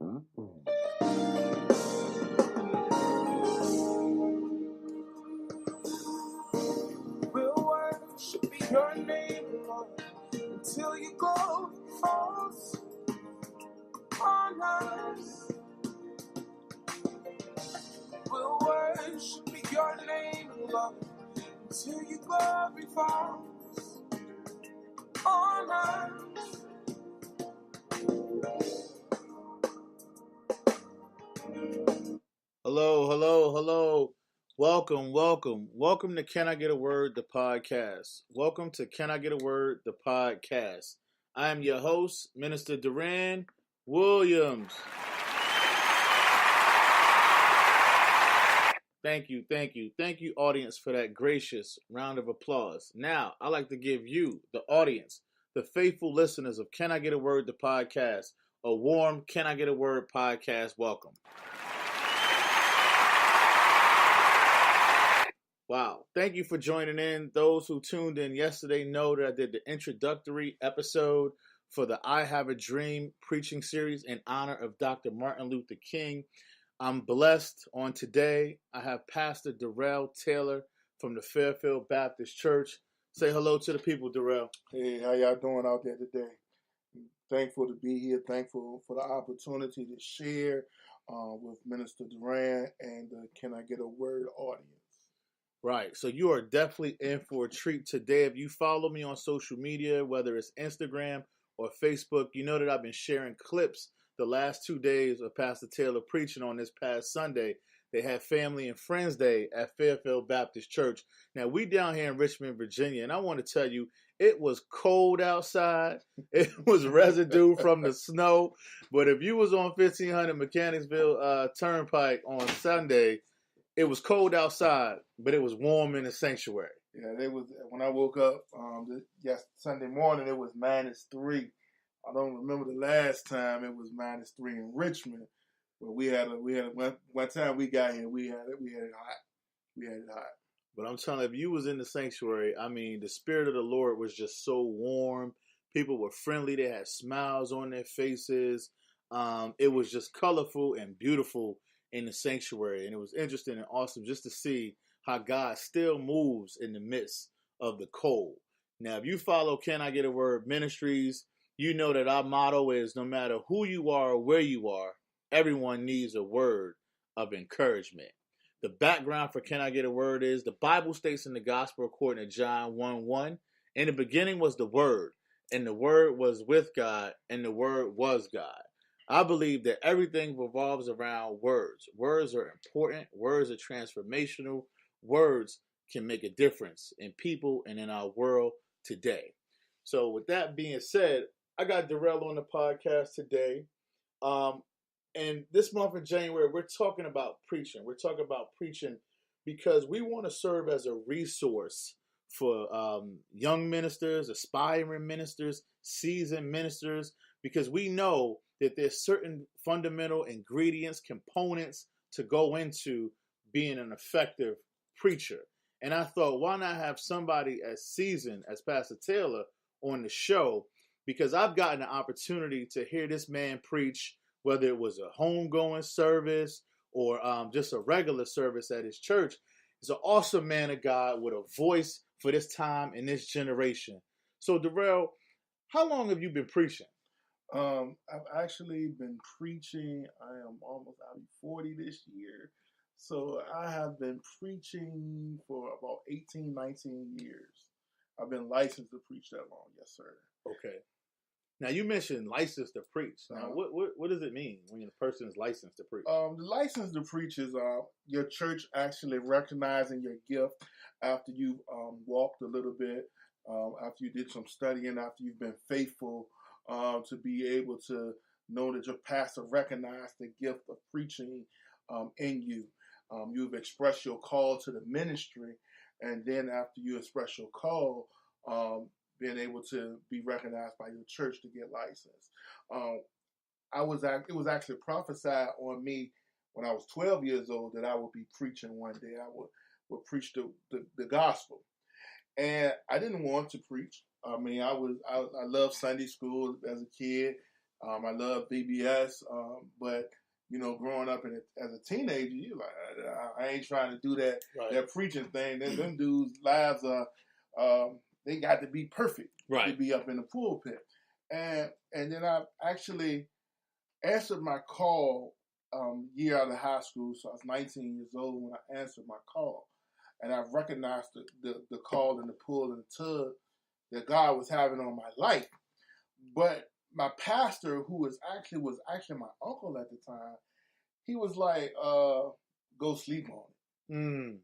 Will worship your name, Lord, until your glory falls on us. We'll worship your name, Lord, until your glory falls on us. Hello. Welcome to Can I Get a Word, the podcast. Welcome to Can I Get a Word, the podcast. I am your host, Minister Darrell Williams. Thank you, audience, for that gracious round of applause. Now, I'd like to give you, the audience, the faithful listeners of Can I Get a Word, the podcast, a warm Can I Get a Word podcast welcome. Wow. Thank you for joining in. Those who tuned in yesterday know that I did the introductory episode for the I Have a Dream preaching series in honor of Dr. Martin Luther King. I'm blessed on today. I have Pastor Darrell Tailor from the Fairfield Baptist Church. Say hello to the people, Darrell. Hey, how y'all doing out there today? Thankful to be here. Thankful for the opportunity to share with Minister Duran and the Can I Get a Word audience. Right. So you are definitely in for a treat today. If you follow me on social media, whether it's Instagram or Facebook, you know that I've been sharing clips the last 2 days of Pastor Tailor preaching on this past Sunday. They had Family and Friends Day at Fairfield Baptist Church. Now, we down here in Richmond, Virginia, and I want to tell you, it was cold outside. It was residue from the snow. But if you was on 1500 Mechanicsville Turnpike on Sunday, it was cold outside, but it was warm in the sanctuary. Yeah, it was. When I woke up Sunday morning, it was -3. I don't remember the last time it was -3 in Richmond, but we had one time we got here, we had it hot. But I'm telling you, if you was in the sanctuary, I mean, the Spirit of the Lord was just so warm. People were friendly. They had smiles on their faces. It was just colorful and beautiful in the sanctuary. And it was interesting and awesome just to see how God still moves in the midst of the cold. Now, if you follow Can I Get a Word Ministries, you know that our motto is no matter who you are or where you are, everyone needs a word of encouragement. The background for Can I Get a Word is the Bible states in the gospel according to John 1:1, in the beginning was the Word, and the Word was with God, and the Word was God. I believe that everything revolves around words. Words are important. Words are transformational. Words can make a difference in people and in our world today. So with that being said, I got Darrell on the podcast today. And this month of January, we're talking about preaching. We're talking about preaching because we want to serve as a resource for young ministers, aspiring ministers, seasoned ministers, because we know that there's certain fundamental ingredients, components to go into being an effective preacher. And I thought, why not have somebody as seasoned as Pastor Tailor on the show? Because I've gotten the opportunity to hear this man preach, whether it was a homegoing service or just a regular service at his church. He's an awesome man of God with a voice for this time and this generation. So, Darrell, how long have you been preaching? I've actually been preaching. I am almost out of 40 this year. So I have been preaching for about 18, 19 years. I've been licensed to preach that long. Yes, sir. Okay. Now, you mentioned licensed to preach. Now, what does it mean when a person is licensed to preach? The license to preach is your church actually recognizing your gift after you've walked a little bit, after you did some studying, after you've been faithful, to be able to know that your pastor recognized the gift of preaching in you. You've expressed your call to the ministry, and then after you express your call, being able to be recognized by your church to get licensed. It was actually prophesied on me when I was 12 years old that I would be preaching one day. I would preach the gospel, and I didn't want to preach. I mean, I loved Sunday school as a kid. I love VBS, but growing up as a teenager, you like, I ain't trying to do that preaching thing. Them dudes' lives are, they got to be perfect to be up in the pulpit. And then I actually answered my call year out of high school, so I was 19 years old when I answered my call. And I recognized the call and the pull and the tug that God was having on my life. But my pastor, who was actually my uncle at the time, he was like, go sleep on it. Mm.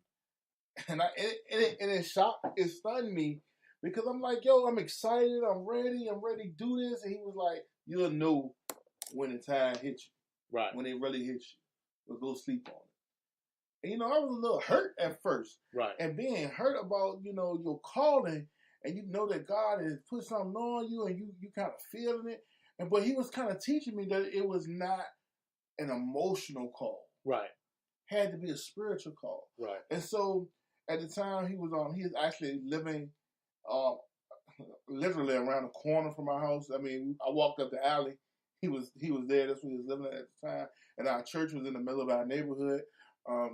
And it stunned me because I'm like, yo, I'm excited, I'm ready to do this. And he was like, you'll know when the time hits you. Right. When it really hits you. We'll go sleep on it. And I was a little hurt at first. Right. And being hurt about, your calling, and that God has put something on you and you kind of feeling it. But he was kind of teaching me that it was not an emotional call. Right. Had to be a spiritual call. Right. And so at the time he was actually living literally around the corner from my house. I mean, I walked up the alley. He was there. That's where he was living at the time. And our church was in the middle of our neighborhood.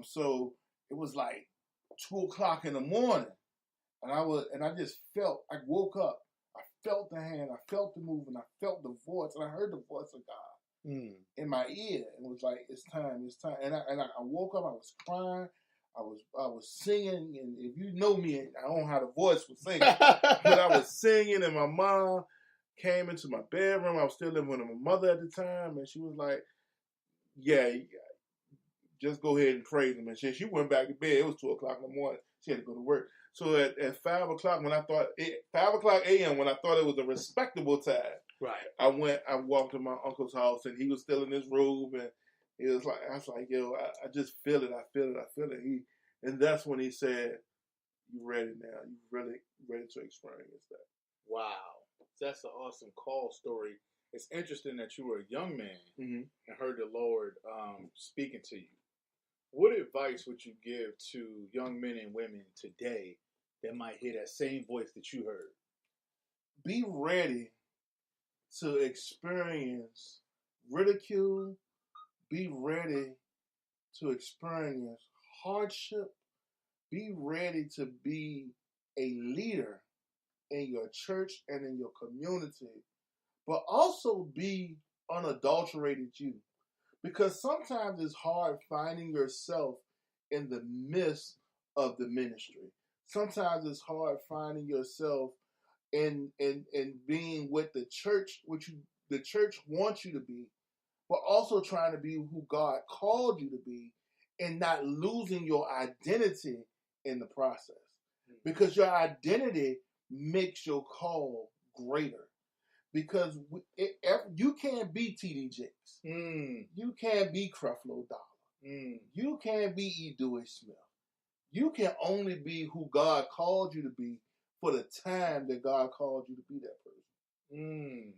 So it was like 2:00 in the morning. And I just felt, I woke up. I felt the hand. I felt the movement. I felt the voice. And I heard the voice of God in my ear. And it was like, it's time. And I woke up. I was crying. I was singing. And if you know me, I don't have a voice for singing. But I was singing, and my mom came into my bedroom. I was still living with my mother at the time. And she was like, yeah, just go ahead and praise him. And she went back to bed. It was 2:00 in the morning. She had to go to work. So at 5:00, 5:00 a.m., when I thought it was a respectable time, right, I walked to my uncle's house, and he was still in his room, and I was like, yo, I just feel it. I feel it. And that's when he said, you ready now? You really ready to experience that? Wow. That's an awesome call story. It's interesting that you were a young man and heard the Lord speaking to you. What advice would you give to young men and women today that might hear that same voice that you heard? Be ready to experience ridicule. Be ready to experience hardship. Be ready to be a leader in your church and in your community, but also be unadulterated you. Because sometimes it's hard finding yourself in the midst of the ministry. Sometimes it's hard finding yourself in being with the church, the church wants you to be, but also trying to be who God called you to be, and not losing your identity in the process. Because your identity makes your call greater. Because you can't be T.D. Jakes. You can't be Creflo Dollar. You can't be E. Dewey Smith. You can only be who God called you to be for the time that God called you to be that person.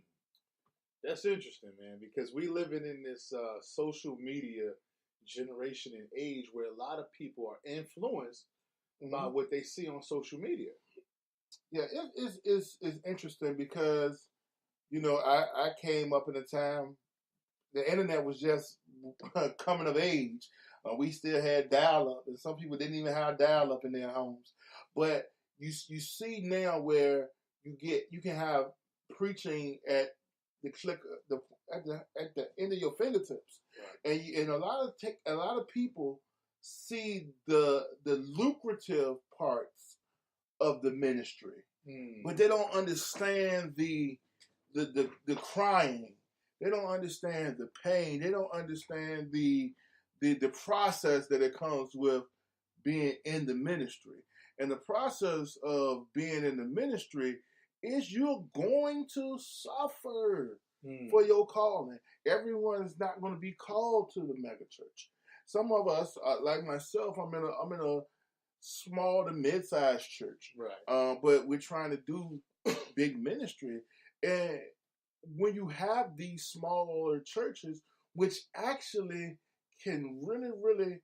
That's interesting, man, because we living in this social media generation and age where a lot of people are influenced by what they see on social media. Yeah, it's interesting because, I came up in a time, the internet was just coming of age. We still had dial-up, and some people didn't even have dial-up in their homes. But you see now where you can have preaching at the click at the end of your fingertips, right. And a lot of people see the lucrative parts of the ministry, but they don't understand the crying. They don't understand the pain. They don't understand the process that it comes with being in the ministry. And the process of being in the ministry is you're going to suffer for your calling. Everyone is not going to be called to the megachurch. Some of us, like myself, I'm in a small to mid-sized church, right? But we're trying to do big ministry. And when you have these smaller churches, which actually can really, really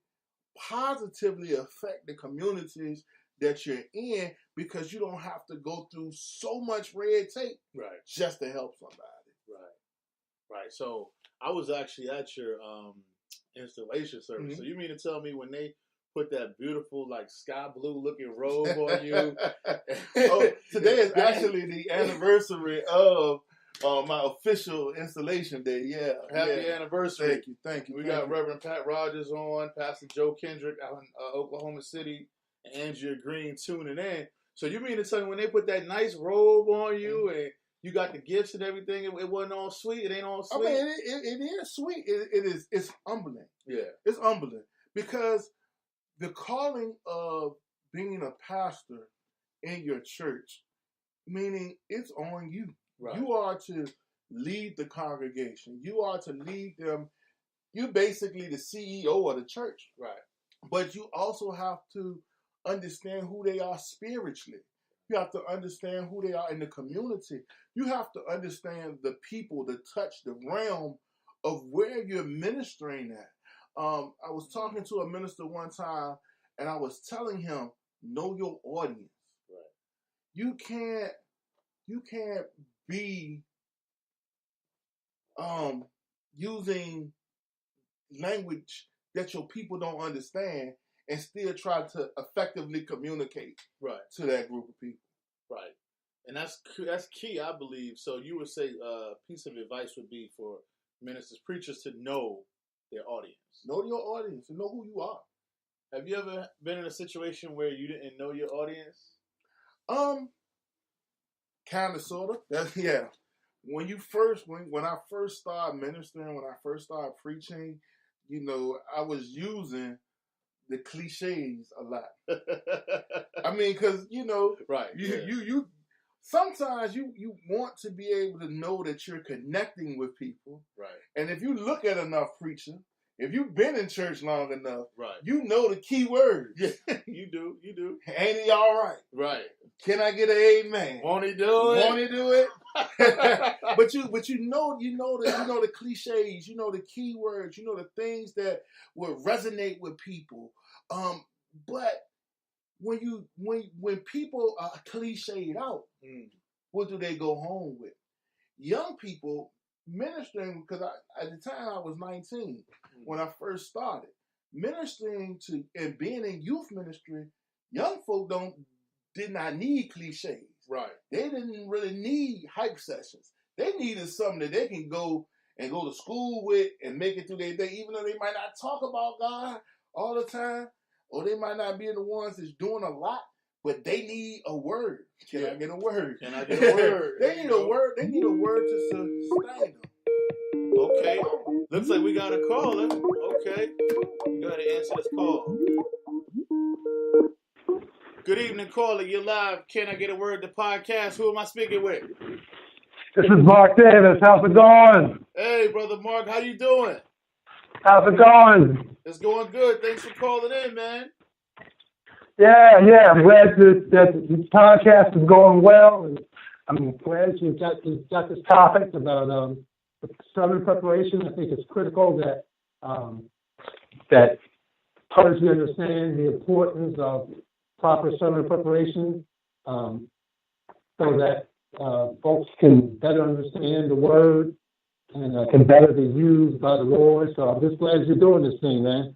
positively affect the communities that you're in, because you don't have to go through so much red tape right. just to help somebody. Right. So I was actually at your installation service. Mm-hmm. So you mean to tell me when they put that beautiful, like, sky blue looking robe on you? Oh, today is actually the anniversary of my official installation day. Yeah. Happy anniversary. Thank you. We got Reverend Pat Rogers on, Pastor Joe Kendrick out in Oklahoma City, and Andrea Green tuning in. So you mean to tell me when they put that nice robe on you and you got the gifts and everything, it wasn't all sweet? It ain't all sweet? I mean, it is sweet. It's humbling. Yeah. It's humbling because the calling of being a pastor in your church, meaning it's on you. Right. You are to lead the congregation. You are to lead them. You're basically the CEO of the church. Right. But you also have to understand who they are spiritually. You have to understand who they are in the community. You have to understand the people, the touch, the realm of where you're ministering at. I was talking to a minister one time, and I was telling him, know your audience. Right. You can't be using language that your people don't understand and still try to effectively communicate to that group of people. Right. And that's key, I believe. So you would say a piece of advice would be for ministers, preachers to know their audience. Know your audience and know who you are. Have you ever been in a situation where you didn't know your audience? Kind of, sort of. Yeah. When I first started ministering, when I first started preaching, I was using the cliches a lot. I mean, because right? You sometimes you want to be able to know that you're connecting with people, right? And if you look at enough preaching, if you've been in church long enough, right, you know the key words. Yeah, you do. Ain't he all right? Right. Can I get an amen? Won't he do it? Won't he do it? but you know the cliches, you know the key words, you know the things that will resonate with people. But when people are cliched out, what do they go home with? Young people ministering, because at the time I was 19 when I first started ministering to and being in youth ministry. Young folk did not need cliches. Right. They didn't really need hype sessions. They needed something that they can go to school with and make it through their day, even though they might not talk about God all the time, or they might not be the ones that's doing a lot, but they need a word. Can I get a word? Can I get a word? They need a word. They need a word to sustain them. Okay. Looks like we got a caller. Okay. You go ahead and answer this call. Good evening, caller. You're live. Can I get a word? The podcast. Who am I speaking with? This is Mark Davis. How's it going? Hey, brother Mark. How you doing? How's it going? It's going good. Thanks for calling in, man. Yeah. I'm glad that the podcast is going well, and I'm glad you got this topic about sermon preparation. I think it's critical that clergy understand the importance of proper sermon preparation, so that folks can better understand the word and can better be used by the Lord. So I'm just glad you're doing this thing, man.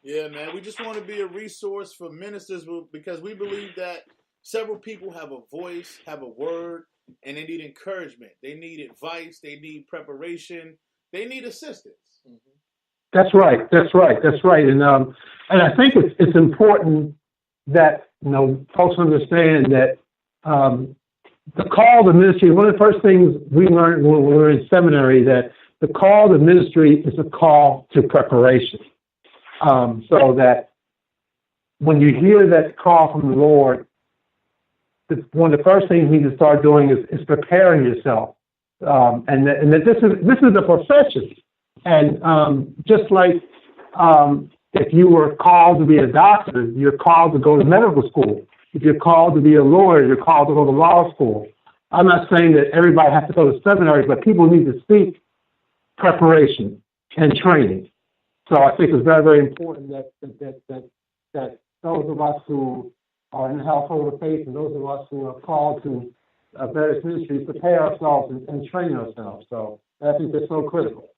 Yeah, man. We just want to be a resource for ministers because we believe that several people have a voice, have a word, and they need encouragement. They need advice. They need preparation. They need assistance. Mm-hmm. That's right. And I think it's important that folks understand that the call to ministry. One of the first things we learned when we were in seminary, that the call to ministry is a call to preparation. So that when you hear that call from the Lord, one of the first things you need to start doing is preparing yourself, and that this is a profession, and just like if you were called to be a doctor, you're called to go to medical school. If you're called to be a lawyer, you're called to go to law school. I'm not saying that everybody has to go to seminary, but people need to seek preparation and training. So I think it's very, very important that those of us who are in the household of faith and those of us who are called to various ministries prepare ourselves and train ourselves. So I think that's so critical.